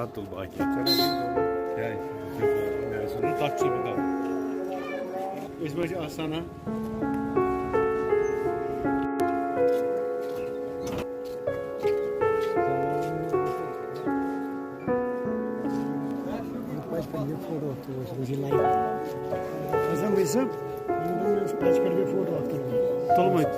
Tatlı baki. Yani mevzunun tatlı bu da. İzmirci Aslan'a. Tolmayın.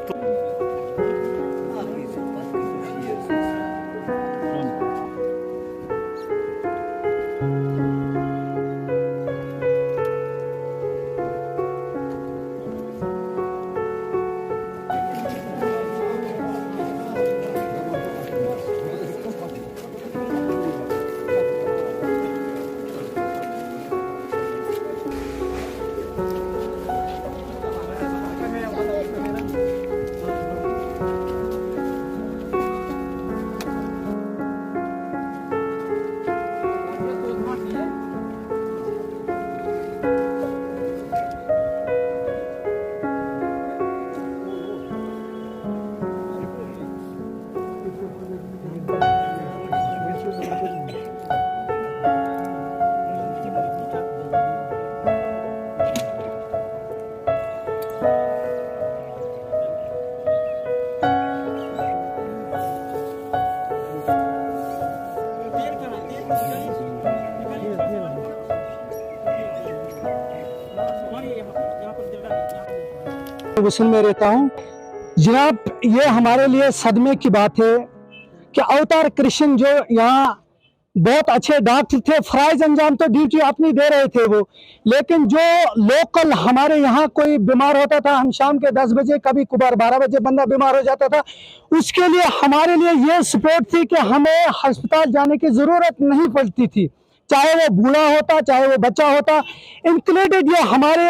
गुस्सन में रहता हूँ जनाब। ये हमारे लिए सदमे की बात है कि अवतार कृष्ण जो यहाँ बहुत अच्छे डॉक्टर थे, फराइज अंजाम तो ड्यूटी अपनी दे रहे थे वो, लेकिन जो लोकल हमारे यहाँ कोई बीमार होता था, हम शाम के 10 बजे कभी कभार 12 बजे बंदा बीमार हो जाता था, उसके लिए हमारे लिए ये सपोर्ट थी कि हमें अस्पताल जाने की ज़रूरत नहीं पड़ती थी, चाहे वो बूढ़ा होता चाहे वो बच्चा होता, इंक्लूडेड ये हमारे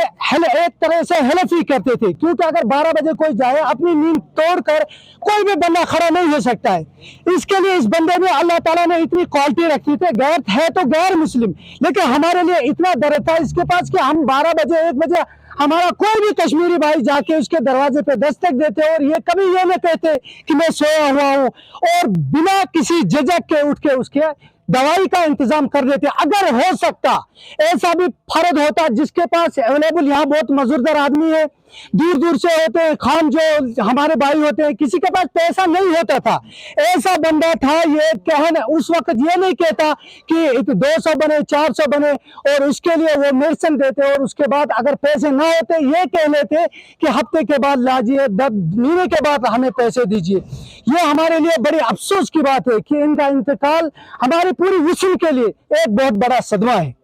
एक तरह से हेल्प ही करते थे, क्योंकि अगर 12 बजे कोई जाए अपनी नींद तोड़कर कोई भी बंदा खड़ा नहीं हो सकता है। इसके लिए इस बंदे में अल्लाह ताला ने इतनी क्वालिटी रखी थी, गैर है तो गैर मुस्लिम, लेकिन हमारे लिए इतना दर्द था इसके पास कि हम 12 बजे 1 बजे हमारा कोई भी कश्मीरी भाई जाके उसके दरवाजे पे दस्तक देते और ये कभी ये नहीं कहते कि मैं सोया हुआ हूँ, और बिना किसी झिझक के उठ के उसके दवाई का इंतजाम कर देते। अगर हो सकता ऐसा भी फर्द होता जिसके पास अवेलेबल, यहाँ बहुत मजदूर आदमी है, दूर दूर से होते हैं, खान जो हमारे भाई होते हैं, किसी के पास पैसा नहीं होता था, ऐसा बंदा था ये कहने उस वक्त ये नहीं कहता कि 200 बने 400 बने और उसके लिए वो मेडिसिन देते, और उसके बाद अगर पैसे ना होते ये कह लेते कि हफ्ते के बाद लाजिए, 10 महीने के बाद हमें पैसे दीजिए। ये हमारे लिए बड़ी अफसोस की बात है कि इनका इंतकाल हमारी पूरी वसूल के लिए एक बहुत बड़ा सदमा है।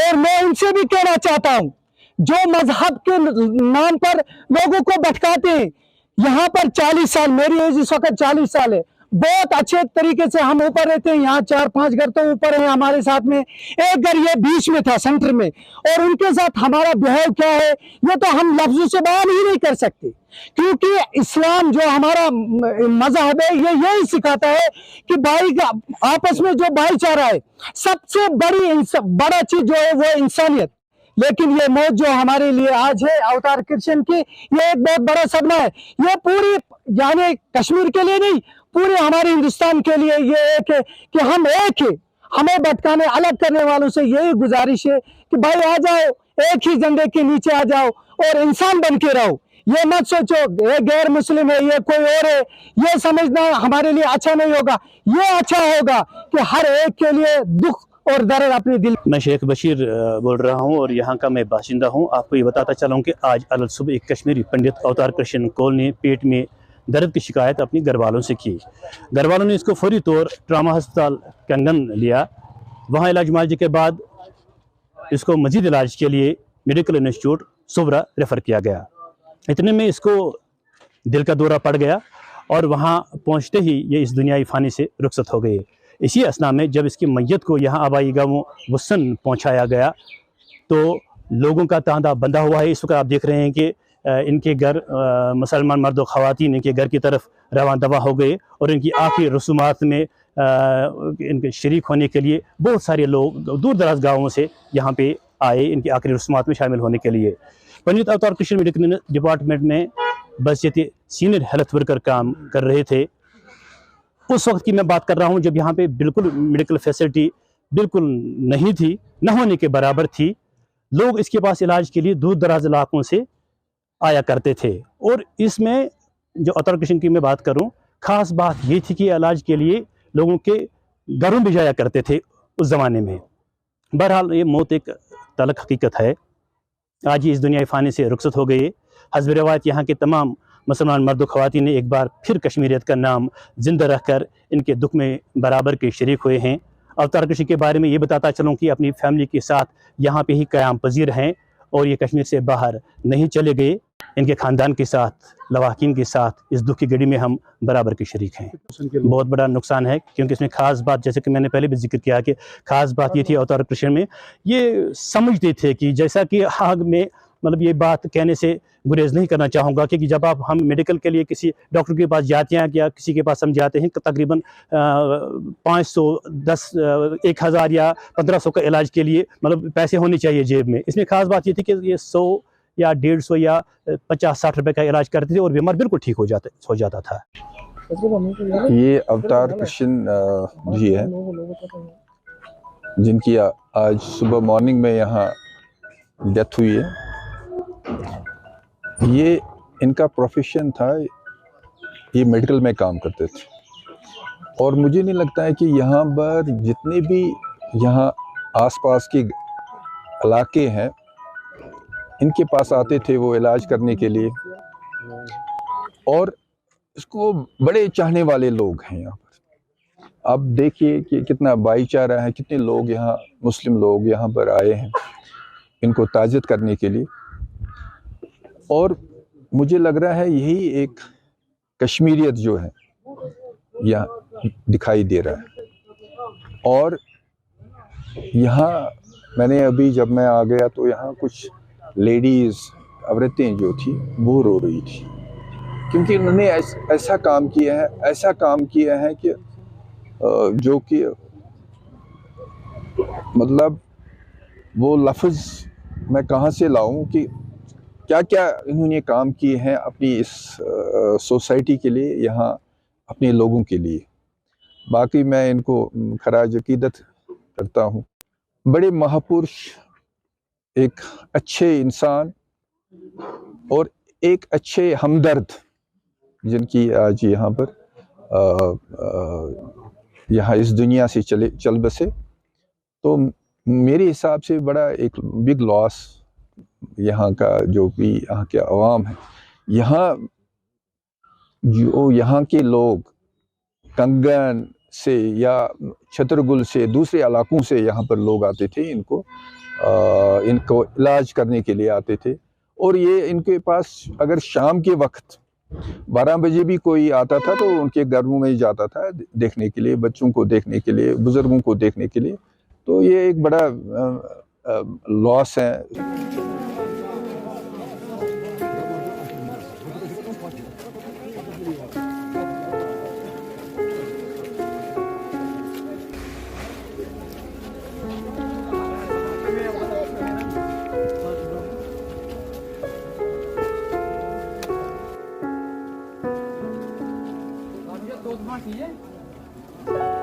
और मैं इनसे भी कहना चाहता हूं जो मजहब के नाम पर लोगों को भटकाते हैं, यहाँ पर 40 साल, मेरी एज इस वक्त 40 साल है, बहुत अच्छे तरीके से हम ऊपर रहते हैं, यहाँ 4-5 घर तो ऊपर है हमारे साथ में, एक घर ये बीच में था सेंटर में, और उनके साथ हमारा बिहेव क्या है ये तो हम लफ्जों से बयान ही नहीं कर सकते, क्योंकि इस्लाम जो हमारा मजहब है ये यही सिखाता है कि भाई का आपस में जो भाईचारा है, सबसे बड़ा चीज जो है वो इंसानियत। लेकिन ये मौत जो हमारे लिए आज है अवतार कृष्ण की, ये एक बहुत बड़ा सदमा है। ये पूरी यानी कश्मीर के लिए नहीं, पूरे हमारे हिंदुस्तान के लिए ये एक है कि हम एक है। हमें भटकाने अलग करने वालों से यही गुजारिश है कि भाई आ जाओ, एक ही झंडे के नीचे आ जाओ और इंसान बन के रहो। ये मत सोचो ये गैर मुस्लिम है, ये कोई और है, ये समझना हमारे लिए अच्छा नहीं होगा। ये अच्छा होगा कि हर एक के लिए दुख और दर्द अपने दिल। मैं शेख बशीर बोल रहा हूं और यहां का मैं बाशिंदा हूं। आपको ये बताता चलूं कि आज अल सुबह एक कश्मीरी पंडित अवतार कृष्ण कौल ने पेट में दर्द की शिकायत अपनी घर वालों से की। घर वालों ने इसको फौरी तौर ट्रामा अस्पताल कंगन लिया। वहाँ इलाज मुआवजे के बाद इसको मजीद इलाज के लिए मेडिकल इंस्टीट्यूट सोबरा रेफ़र किया गया। इतने में इसको दिल का दौरा पड़ गया और वहाँ पहुँचते ही ये इस दुनियाई फ़ानी से रुखसत हो गए। इसी असना में जब इसकी मैयत को यहाँ आबाई गाँव गुस्सन पहुँचाया गया तो लोगों का तांता बंधा हुआ है। इस वक्त आप देख रहे हैं कि इनके घर मुसलमान मर्द व ख़वातीन इनके घर की तरफ रवान दवा हो गए और इनकी आखिरी रसूमात में इनके शरीक होने के लिए बहुत सारे लोग दूर दराज गाँवों से यहाँ पे आए इनकी आखिरी रसूमात में शामिल होने के लिए। पंडित अवतार कृष्ण मेडिकल डिपार्टमेंट में बहसीत सीनियर हेल्थ वर्कर काम कर रहे थे। उस वक्त की मैं बात कर रहा हूँ जब यहाँ पे बिल्कुल मेडिकल फैसिलिटी बिल्कुल नहीं थी, न होने के बराबर थी। लोग इसके पास इलाज के लिए दूर दराज इलाकों से आया करते थे। और इसमें जो अवतार कृष्ण की मैं बात करूं, खास बात ये थी कि इलाज के लिए लोगों के घरों में जाया करते थे उस ज़माने में। बहरहाल ये मौत एक तलख हकीकत है। आज ये इस दुनिया फ़ानी से रुखसत हो गए। हस्ब रवायत यहाँ के तमाम मुसलमान मर्द ख़वातीन ने एक बार फिर कश्मीरियत का नाम जिंदा रखकर इनके दुख में बराबर के शरीक हुए हैं। अवतार कृषि के बारे में ये बताता चलूँ कि अपनी फैमिली के साथ यहाँ पे ही क़याम पजीर हैं और ये कश्मीर से बाहर नहीं चले गए। इनके ख़ानदान के साथ, लवाकिन के साथ इस दुख की घड़ी में हम बराबर के शरीक हैं। बहुत बड़ा नुकसान है, क्योंकि इसमें ख़ास बात, जैसे कि मैंने पहले भी जिक्र किया कि ख़ास बात ये थी अवतार कृष्ण में, ये समझते थे कि जैसा कि आग में, मतलब ये बात कहने से गुरेज नहीं करना चाहूँगा कि जब हम मेडिकल के लिए किसी डॉक्टर के पास जाते हैं या किसी के पास हम जाते हैं, तकरीबन 500, 10, 1000 या 1500 का इलाज के लिए मतलब पैसे होने चाहिए जेब में। इसमें ख़ास बात ये थी कि ये 100 या 150 या 50-60 रुपए का इलाज करते थे और बीमार बिल्कुल ठीक हो जाता था। ये अवतार कृष्ण जी है, जिनकी आज सुबह मॉर्निंग में यहाँ डेथ हुई है। ये इनका प्रोफेशन था, ये मेडिकल में काम करते थे और मुझे नहीं लगता है कि यहाँ पर जितने भी यहाँ आसपास के इलाके हैं इनके पास आते थे वो इलाज करने के लिए, और इसको बड़े चाहने वाले लोग हैं यहाँ पर। अब देखिए कि कितना भाईचारा है, कितने लोग यहाँ मुस्लिम लोग यहाँ पर आए हैं इनको ताज़ियत करने के लिए। और मुझे लग रहा है यही एक कश्मीरियत जो है यहाँ दिखाई दे रहा है। और यहाँ मैंने अभी जब मैं आ गया तो यहाँ कुछ लेडीज़, औरतें जो थी वो रो रही थी, क्योंकि उन्होंने ऐसा काम किया है कि जो कि मतलब वो लफ्ज़ मैं कहाँ से लाऊं कि क्या क्या इन्होंने काम किए हैं अपनी इस सोसाइटी के लिए, यहाँ अपने लोगों के लिए। बाकी मैं इनको खराज अकीदत करता हूँ। बड़े महापुरुष, एक अच्छे इंसान और एक अच्छे हमदर्द, जिनकी आज यहाँ पर यहाँ इस दुनिया से चल बसे। तो मेरे हिसाब से बड़ा एक बिग लॉस यहाँ का, जो भी यहाँ के अवाम है, यहाँ जो यहाँ के लोग कंगन से या छतरगुल से, दूसरे इलाकों से यहाँ पर लोग आते थे, इनको इलाज करने के लिए आते थे। और ये इनके पास अगर शाम के वक्त 12 बजे भी कोई आता था तो उनके घरों में जाता था देखने के लिए, बच्चों को देखने के लिए, बुजुर्गों को देखने के लिए। तो ये एक बड़ा लॉस है। Dost